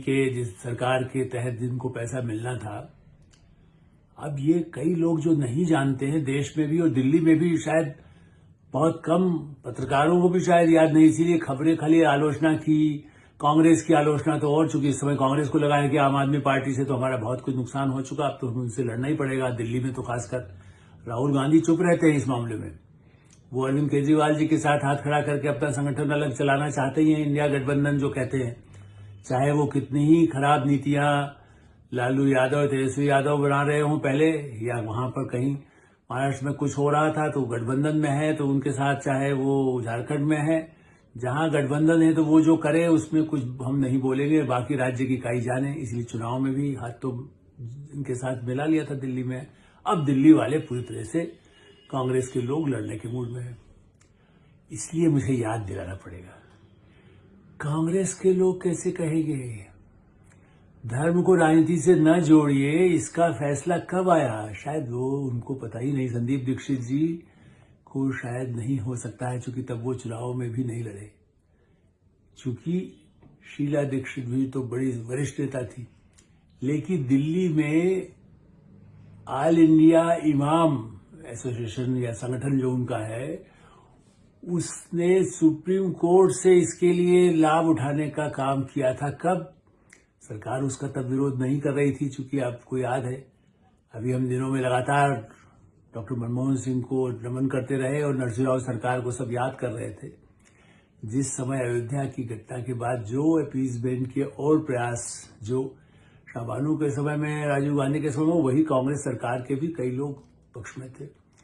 के जिस सरकार के तहत जिनको पैसा मिलना था, अब ये कई लोग जो नहीं जानते हैं देश में भी और दिल्ली में भी, शायद बहुत कम पत्रकारों को भी शायद याद नहीं, इसीलिए खबरें खाली आलोचना की, कांग्रेस की आलोचना तो और, चूंकि इस समय कांग्रेस को लगा है कि आम आदमी पार्टी से तो हमारा बहुत कुछ नुकसान हो चुका, अब तो हमें उनसे लड़ना ही पड़ेगा। दिल्ली में तो खासकर राहुल गांधी चुप रहते हैं इस मामले में। वो अरविंद केजरीवाल जी के साथ हाथ खड़ा करके अपना संगठन अलग चलाना चाहते ही हैं, इंडिया गठबंधन जो कहते हैं, चाहे वो कितनी ही खराब नीतियां लालू यादव, तेजस्वी यादव बना रहे हों पहले, या वहां पर कहीं महाराष्ट्र में कुछ हो रहा था तो गठबंधन में है तो उनके साथ, चाहे वो झारखंड में है, जहां गठबंधन है तो वो जो करे उसमें कुछ हम नहीं बोलेंगे, बाकी राज्य की इकाई जाने। इसलिए चुनाव में भी हाथ तो इनके साथ मिला लिया था दिल्ली में। अब दिल्ली वाले पूरी तरह से कांग्रेस के लोग लड़ने के मूड में है, इसलिए मुझे याद दिलाना पड़ेगा। कांग्रेस के लोग कैसे कहेंगे धर्म को राजनीति से न जोड़िए, इसका फैसला कब आया? शायद वो उनको पता ही नहीं। संदीप दीक्षित जी को शायद नहीं हो सकता है, क्योंकि तब वो चुनाव में भी नहीं लड़े, चूंकि शीला दीक्षित भी तो बड़ी वरिष्ठ नेता थी। लेकिन दिल्ली में ऑल इंडिया इमाम एसोसिएशन या संगठन जो उनका है, उसने सुप्रीम कोर्ट से इसके लिए लाभ उठाने का काम किया था। कब? सरकार उसका तब विरोध नहीं कर रही थी, चूंकि आपको याद है अभी हम दिनों में लगातार डॉक्टर मनमोहन सिंह को नमन करते रहे और नरसिंह राव सरकार को सब याद कर रहे थे। जिस समय अयोध्या की घटना के बाद जो अपीसमेंट के और प्रयास, जो शाहबानो के समय में, राजीव गांधी के समय में, वही कांग्रेस सरकार के भी कई लोग पक्ष में थे।